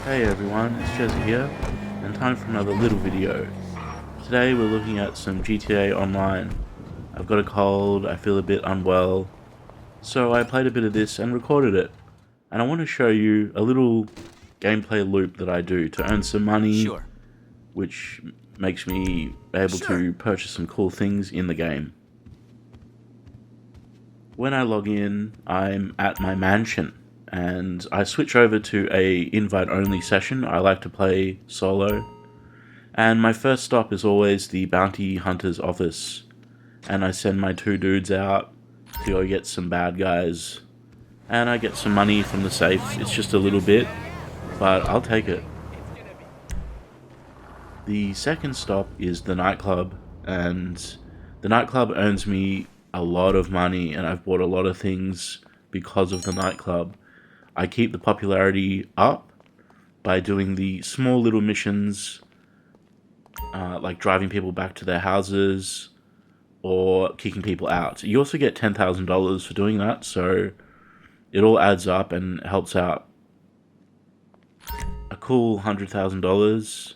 Hey everyone, it's Jezza here, and time for another little video. Today we're looking at some GTA Online. I've got a cold, I feel a bit unwell, so I played a bit of this and recorded it. And I want to show you a little gameplay loop that I do to earn some money, Sure. which makes me able to purchase some cool things in the game. When I log in, I'm at my mansion, and I switch over to a invite-only session. I like to play solo, and my first stop is always the bounty hunter's office, and I send my two dudes out to go get some bad guys, and I get some money from the safe. It's just a little bit, but I'll take it. The second stop is the nightclub, and the nightclub earns me a lot of money, and I've bought a lot of things because of the nightclub. I keep the popularity up by doing the small little missions, like driving people back to their houses or kicking people out. You also get $10,000 for doing that, so it all adds up and helps out. A cool $100,000.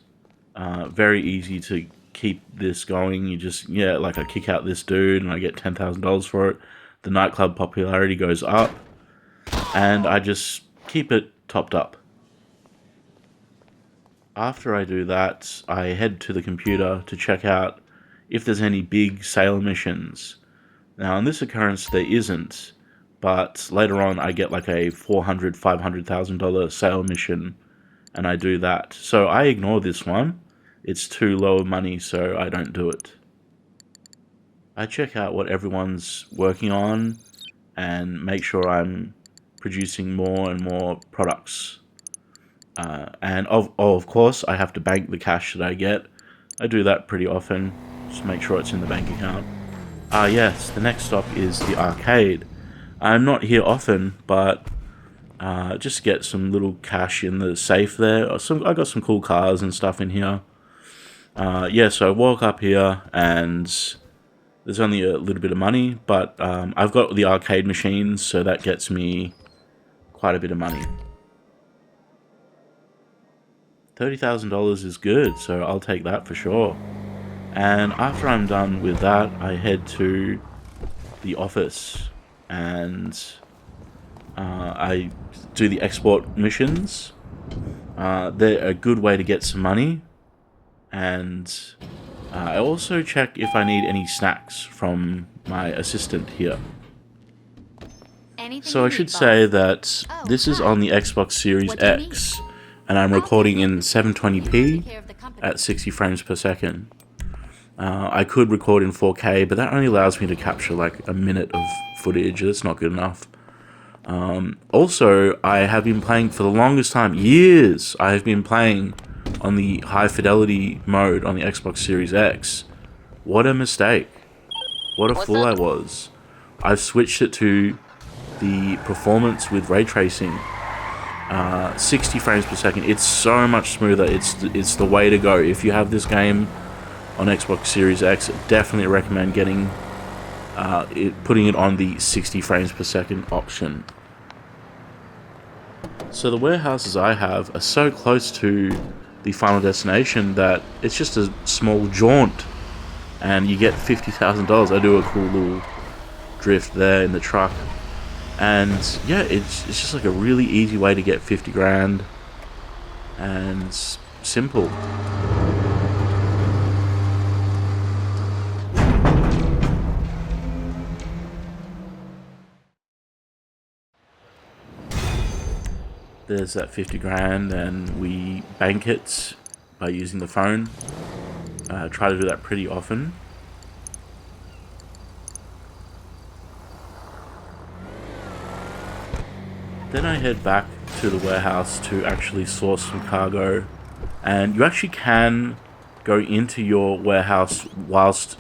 Very easy to keep this going. You just, like I kick out this dude and I get $10,000 for it. The nightclub popularity goes up, and I just keep it topped up. After I do that, I head to the computer to check out if there's any big sale missions. Now, in this occurrence, there isn't, but later on I get like a $400,000, $500,000 sale mission, and I do that. So I ignore this one. It's too low money, so I don't do it. I check out what everyone's working on and make sure I'm producing more and more products. And of course, I have to bank the cash that I get. I do that pretty often, just make sure it's in the bank account. Yes, the next stop is the arcade. I'm not here often, but just get some little cash in the safe there. I got some cool cars and stuff in here. So I walk up here and there's only a little bit of money, but I've got the arcade machines, so that gets me quite a bit of money. $30,000 is good, so I'll take that for sure. And after I'm done with that, I head to the office and I do the export missions. They're a good way to get some money. And I also check if I need any snacks from my assistant here. So I should say that this is on the Xbox Series X, and I'm recording in 720p at 60 frames per second. I could record in 4K, but that only allows me to capture like a minute of footage. That's not good enough. Also, I have been playing for the longest time, years, I have been playing on the high fidelity mode on the Xbox Series X. What a mistake. What a fool I was. I've switched it to the performance with ray tracing. 60 frames per second. It's so much smoother. It's the way to go. If you have this game on Xbox Series X, definitely recommend getting putting it on the 60 frames per second option. So the warehouses I have are so close to the final destination that it's just a small jaunt, and you get $50,000. I do a cool little drift there in the truck, and yeah, it's just like a really easy way to get 50 grand, and simple. There's that 50 grand, and we bank it by using the phone. Try to do that pretty often. Then I head back to the warehouse to actually source some cargo. And you actually can go into your warehouse whilst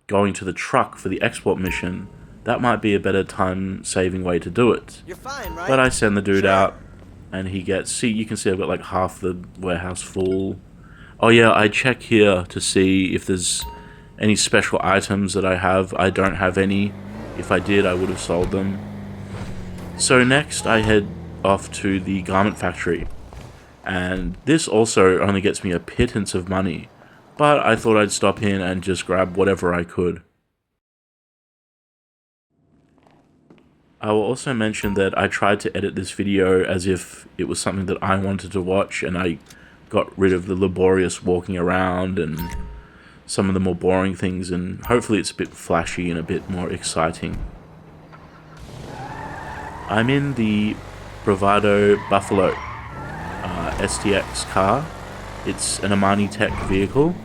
going to the truck for the export mission. That might be a better time-saving way to do it. You're fine, right? But I send the dude out, and he gets... you can see I've got like half the warehouse full. Oh yeah, I check here to see if there's any special items that I have. I don't have any. If I did, I would have sold them. So next I head off to the garment factory. And this also only gets me a pittance of money, but I thought I'd stop in and just grab whatever I could. I will also mention that I tried to edit this video as if it was something that I wanted to watch, and I got rid of the laborious walking around and some of the more boring things, and hopefully it's a bit flashy and a bit more exciting. I'm in the Bravado Buffalo STX car. It's an Amani Tech vehicle.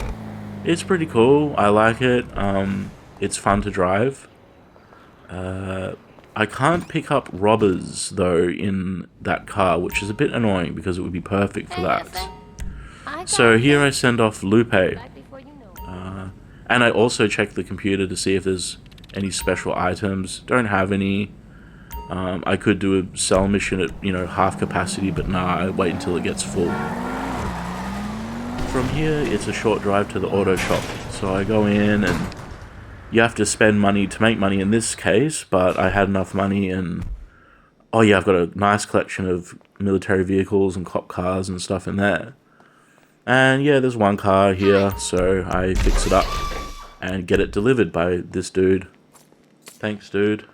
It's pretty cool. I like it. It's fun to drive. I can't pick up robbers though in that car, which is a bit annoying because it would be perfect for that. So here I send off Lupe. And I also check the computer to see if there's any special items. Don't have any. I could do a sell mission at, half capacity, but nah, I wait until it gets full. From here, it's a short drive to the auto shop. So I go in, and you have to spend money to make money in this case, but I had enough money, and oh yeah, I've got a nice collection of military vehicles and cop cars and stuff in there. And yeah, there's one car here, so I fix it up and get it delivered by this dude. Thanks, dude.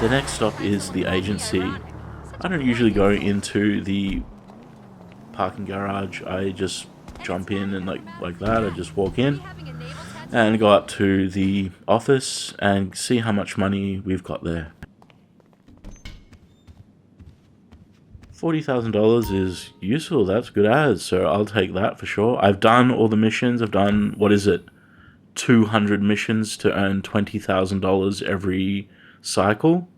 The next stop is the agency. I don't usually go into the parking garage. I just jump in and like that. I just walk in and go up to the office and see how much money we've got there. $40,000 is useful. That's good as, so I'll take that for sure. I've done all the missions. I've done, 200 missions to earn $20,000 every cycle.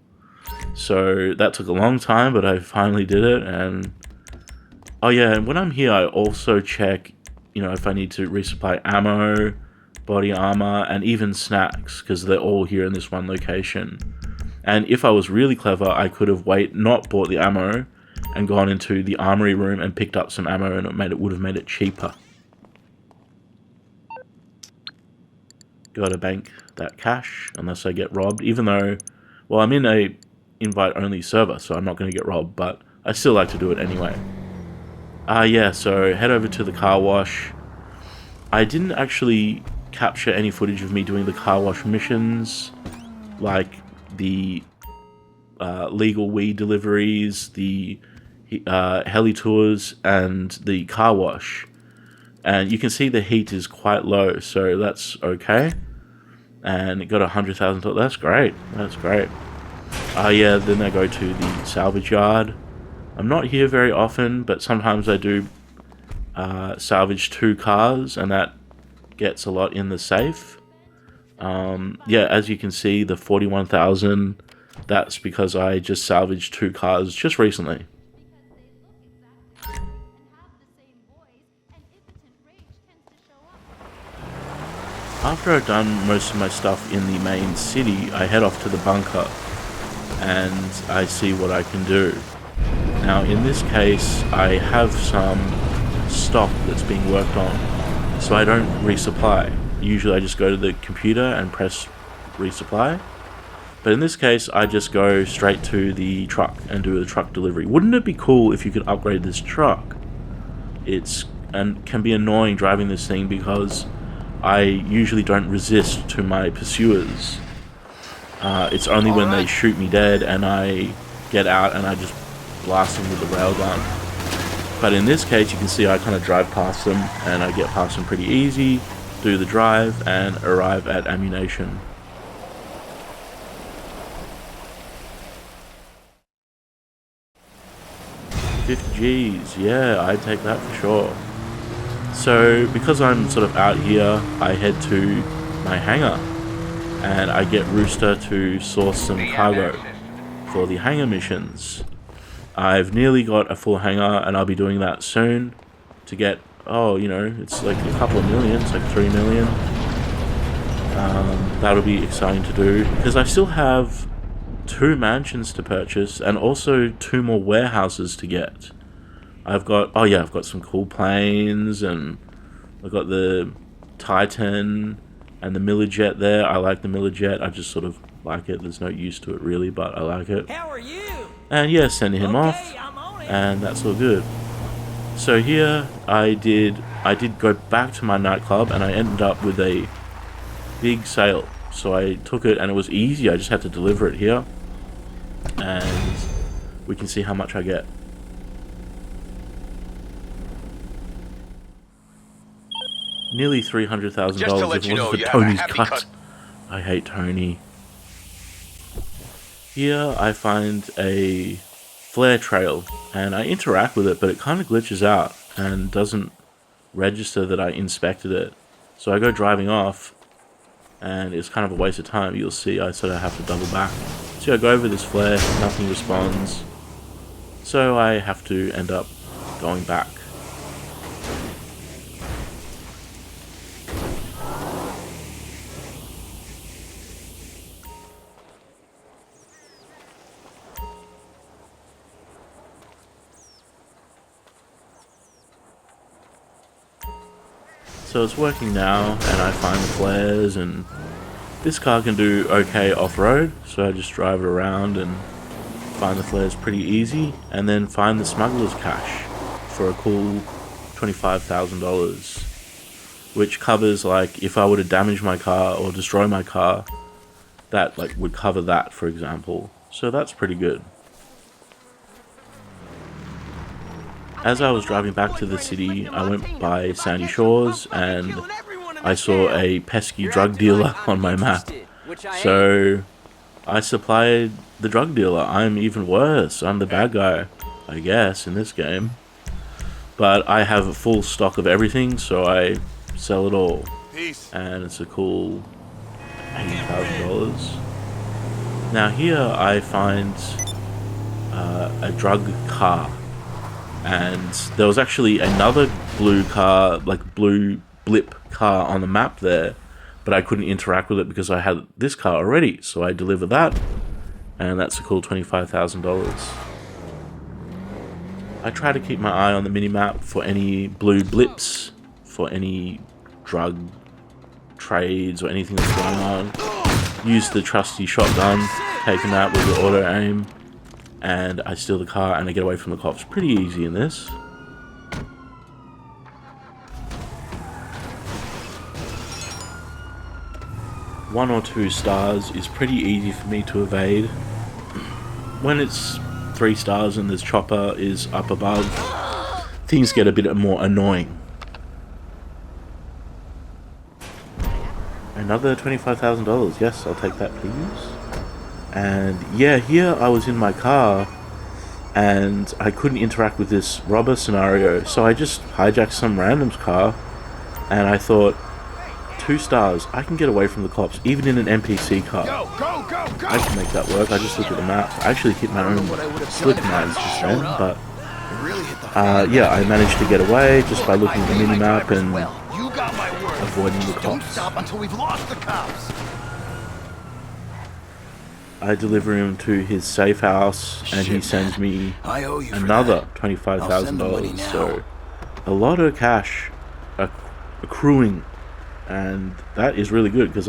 So that took a long time, but I finally did it. And oh yeah, and when I'm here, I also check, if I need to resupply ammo, body armor, and even snacks, because they're all here in this one location. And if I was really clever, I could have not bought the ammo and gone into the armory room and picked up some ammo, and it would have made it cheaper. Gotta bank that cash unless I get robbed, even though, well, I'm in a invite-only server, so I'm not going to get robbed, but I still like to do it anyway. Yeah, so head over to the car wash. I didn't actually capture any footage of me doing the car wash missions, like the legal weed deliveries, the heli tours, and the car wash. And you can see the heat is quite low, so that's okay. And it got $100,000. That's great. That's great. Yeah, then I go to the salvage yard. I'm not here very often, but sometimes I do salvage 2 cars, and that gets a lot in the safe. Yeah, as you can see, the 41,000, that's because I just salvaged 2 cars just recently. After I've done most of my stuff in the main city, I head off to the bunker and I see what I can do. Now in this case, I have some stock that's being worked on, so I don't resupply. Usually I just go to the computer and press resupply, but in this case I just go straight to the truck and do the truck delivery. Wouldn't it be cool if you could upgrade this truck? And can be annoying driving this thing because I usually don't resist to my pursuers. It's only when they shoot me dead and I get out and I just blast them with the railgun. But in this case, you can see I kind of drive past them and I get past them pretty easy, do the drive, and arrive at ammunition. $50Gs, yeah, I'd take that for sure. So, because I'm sort of out here, I head to my hangar, and I get Rooster to source some cargo for the hangar missions. I've nearly got a full hangar, and I'll be doing that soon to get, it's like a couple of million, it's like 3 million. That'll be exciting to do, because I still have 2 mansions to purchase, and also 2 more warehouses to get. I've got some cool planes, and I've got the Titan, And the Miller Jet there, I like the Miller Jet. I just sort of like it. There's no use to it really, but I like it. How are you? And yeah, sending him off, I'm on it. and that's all good. So here I did go back to my nightclub, and I ended up with a big sale. So I took it, and it was easy. I just had to deliver it here, and we can see how much I get. Nearly $300,000 if it wasn't for Tony's cut. I hate Tony. Here I find a flare trail, and I interact with it, but it kind of glitches out and doesn't register that I inspected it. So I go driving off, and it's kind of a waste of time. You'll see I sort of have to double back. So I go over this flare, nothing responds. So I have to end up going back. So it's working now, and I find the flares, and this car can do okay off-road, so I just drive it around and find the flares pretty easy, and then find the smuggler's cache for a cool $25,000, which covers, like, if I were to damage my car or destroy my car, that like would cover that, for example. So that's pretty good. As I was driving back to the city, I went by Sandy Shores, and I saw a pesky drug dealer on my map. So I supplied the drug dealer. I'm even worse. I'm the bad guy, I guess, in this game. But I have a full stock of everything, so I sell it all. And it's a cool $80,000. Now here I find a drug car. And there was actually another blue car, like blue blip car on the map there, but I couldn't interact with it because I had this car already. So I delivered that, and that's a cool $25,000. I try to keep my eye on the minimap for any blue blips, for any drug trades or anything that's going on. Use the trusty shotgun, taking that with the auto aim. And I steal the car and I get away from the cops. Pretty easy in this. One or two stars is pretty easy for me to evade. When it's 3 stars and this chopper is up above, things get a bit more annoying. Another $25,000. Yes, I'll take that, please. And yeah, here I was in my car and I couldn't interact with this robber scenario, so I just hijacked some random's car, and I thought, 2 stars, I can get away from the cops, even in an NPC car. I can make that work. I just looked at the map. I actually hit my own slip knives just then, but yeah, I managed to get away just by looking at the minimap and avoiding the cops. I deliver him to his safe house, and he sends me another $25,000. So a lot of cash accruing, and that is really good because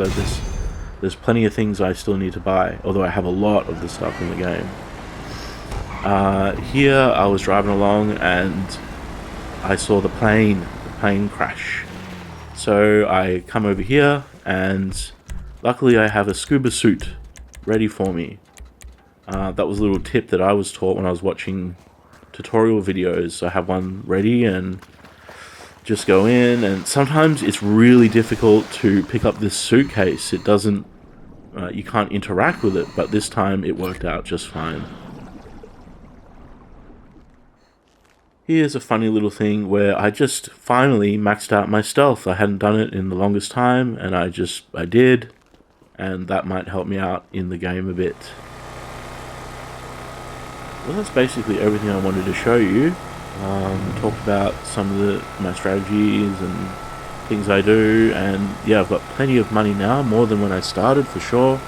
there's plenty of things I still need to buy. Although I have a lot of the stuff in the game. Here I was driving along and I saw the plane crash. So I come over here, and luckily I have a scuba suit ready for me. That was a little tip that I was taught when I was watching tutorial videos. I have one ready and just go in, and sometimes it's really difficult to pick up this suitcase. It doesn't, you can't interact with it, but this time it worked out just fine. Here's a funny little thing where I just finally maxed out my stealth. I hadn't done it in the longest time, and I did. And that might help me out in the game a bit. Well, that's basically everything I wanted to show you. Talked about some of my strategies and things I do, and yeah, I've got plenty of money now, more than when I started for sure.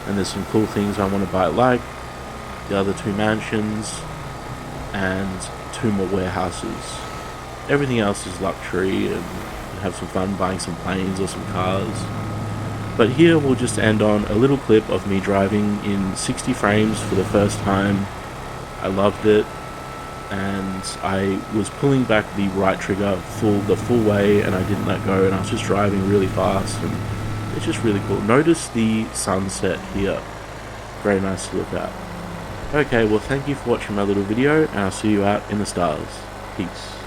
And there's some cool things I want to buy, like the other 2 mansions and 2 more warehouses. Everything else is luxury, and have some fun buying some planes or some cars. But here we'll just end on a little clip of me driving in 60 frames for the first time. I loved it, and I was pulling back the right trigger the full way, and I didn't let go, and I was just driving really fast, and it's just really cool. Notice the sunset here. Very nice to look at. Okay, well, thank you for watching my little video, and I'll see you out in the stars. Peace.